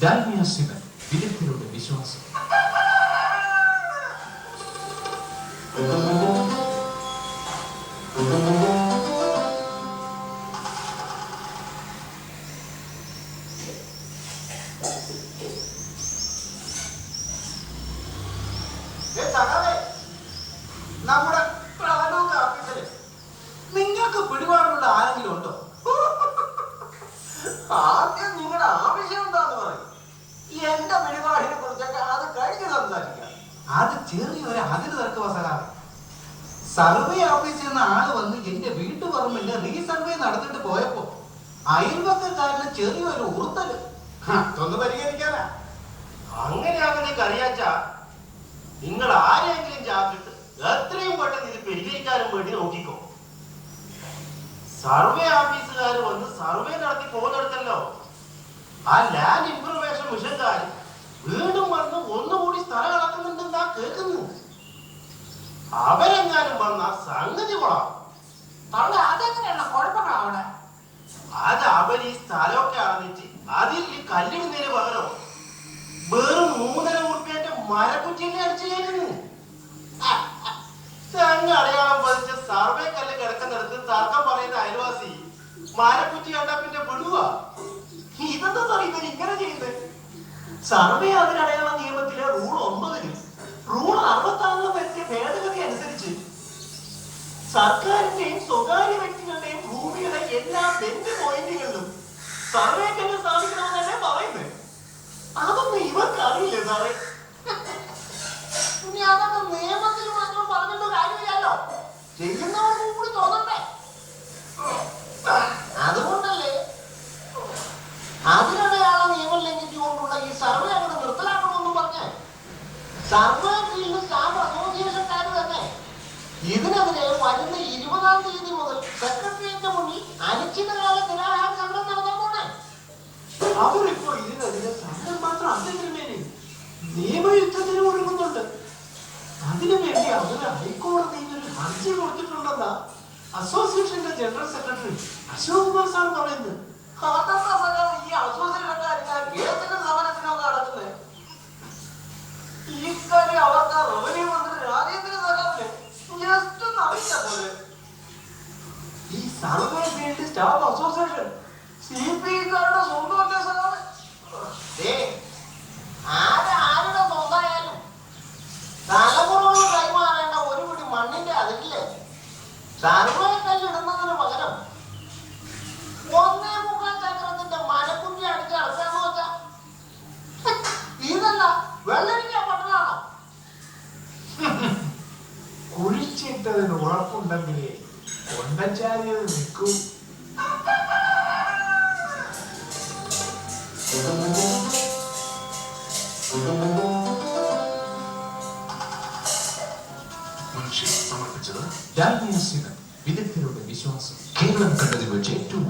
Dalmia cement, വിദഗ്ധരുടെ വിശ്വാസം. നമ്മുടെ ഓഫീസില് നിങ്ങൾക്ക് പിടിപാടുള്ള ആരെങ്കിലും ഉണ്ടോ? ആദ്യം നിങ്ങളുടെ ആവശ്യം എന്താന്ന് പറയും. എന്റെ പിടിപാടിനെ കുറിച്ചൊക്കെ അത് കഴിഞ്ഞ് സംസാരിക്കാം. അത് ചെറിയൊരു അതിര് തർക്കവ സഹായം. സർവേ ഓഫീസിൽ നിന്ന് ആള് വന്ന് എന്റെ വീട്ടുപറമ്പിന്റെ റീസർവേ നടത്തിട്ട് പോയപ്പോ അയൽവക്കക്കാരന് ചെറിയൊരു ഉറുത്തല് ഒന്ന് പരിഹരിക്കാനാ. അങ്ങനെയാണെന്ന് കറിയാച്ച നിങ്ങൾ ആരെങ്കിലും ചാക്കിട്ട് എത്രയും പെട്ടെന്ന് ഇത് പരിഹരിക്കാനും വേണ്ടി നോക്കിക്കോ. സർവേ ഓഫീസുകാർ വന്ന് സർവേ നടത്തി പോകുന്നിടത്തല്ലോ ആ ലാൻഡ് ഇൻഫർമേഷൻ മിഷൻകാർ വീണ്ടും വന്ന് ഒന്നുകൂടി സ്ഥലം അളക്കുന്നുണ്ടെന്നാ കേൾക്കുന്നു. അവരെങ്ങാനും വന്ന സംഗതി കൊള്ളാം. അതെങ്ങനെയുള്ള കുഴപ്പങ്ങളാവണേ? അത് അവർ ഈ സ്ഥലമൊക്കെ അളന്നിട്ട് അതിൽ ഈ കല്ലിടുന്നതിന് പകരം വെറും 3.5 ഉറുപ്പ്യന്റെ മരക്കുറ്റിനെ അടിച്ചു കയറ്റുന്നു. അങ്ങ് അടയാളം പതിച്ച സർവേ കല്ല് കിടക്കുന്നിടത്ത് തർക്കം പറയുന്ന അയൽവാസി മരക്കുറ്റി കണ്ടാ പിന്നെ വിടുക. ഇതെന്താ ഇവർ ഇങ്ങനെ ചെയ്യുന്നത്? സർവേ അതിനടയാള നിയമത്തിലെ റൂൾ 9 റൂൾ 66 വരുത്തിയ ഭേദഗതി അനുസരിച്ച് സർക്കാരിന്റെയും സ്വകാര്യ വ്യക്തികളുടെയും ഭൂമിയുടെ എല്ലാ ബെഞ്ച് പോയിന്റുകളിലും സർവേ കല്ല് സ്ഥാപിക്കണമെന്നല്ലേ പറയുന്നത്. അതൊന്നും ഇവർക്ക് അറിയില്ലേ സാറേ? ഇനി അതൊക്കെ നിയമത്തിൽ മാത്രം പറഞ്ഞിട്ട് കാര്യമില്ലല്ലോ, ചെയ്യുന്നവർക്കും കൂടി തോന്നണ്ടേ? അതുകൊണ്ടല്ലേ അതിനിടെയുള്ള നിയമം ലംഘിച്ചുകൊണ്ടുള്ള ഈ സർവേ അങ്ങോട്ട് നിർത്തലാക്കണമെന്നും പറഞ്ഞ് സർവേ ഫീൽഡ് സ്റ്റാഫ് അസോസിയേഷൻകാർ തന്നെ ഇതിനെതിരെ വരുന്ന 20-ാം തീയതി മുതൽ സെക്രട്ടേറിയറ്റിന് മുന്നിൽ അനിശ്ചിതകാല നിരാഹാര സമരം നടത്താൻ പോണേ. അവരിപ്പോ ഇതിനെതിരെ സമരം മാത്രം അല്ലെങ്കിലും നിയമയുദ്ധത്തിന് ഒരുങ്ങുന്നുണ്ട്. അതിനുവേണ്ടി അവര് ഹൈക്കോടതിയിൽ ഒരു ഹർജി കൊടുത്തിട്ടുണ്ടെന്നാ അസോസിയേഷന്റെ general secretary Ashok Kumar sir പറയുന്നത്. ഈ അസോസിയേഷൻകാർക്ക് കേസിന്റെ സമരത്തിനൊക്കെ നടക്കുന്നത് ഈ കാര്യം അവർക്ക് റവന്യൂ മന്ത്രി രാജേന്ദ്ര സഖാവിന് ജസ്റ്റ് ഒന്ന് അറിയില്ല പോലെ. ഈ സർവേ ഫീൽഡ് സ്റ്റാഫ് അസോസിയേഷൻ CPIക്കാരുടെ സ്വന്തമല്ലേ സഖാവ്? ആരുടെ സ്വന്തമായാലും തലമുറകൾ കൈമാറേണ്ട ഒരു പിടി മണ്ണിന്റെ അതിരില്ലേ സർവേ കല്ലിടുന്നതിന് പകരം 1.25 ചക്രത്തിന്റെ മരക്കുറ്റി അടിച്ച് അടക്കാന്ന് വെച്ചാ ഇതല്ല വെള്ളരിക്ക പട്ടണാണോ? കുഴിച്ചിട്ടതിന് ഉറപ്പുണ്ടെങ്കിലേ കൊണ്ടച്ചാരിയത് നിൽക്കൂ. സമർപ്പിച്ചത് ഡാൽമിയ സിമന്റ്, വിദഗ്ധരുടെ വിശ്വാസം. കേരളം കണ്ടതിൽ വെച്ച് ഏറ്റവും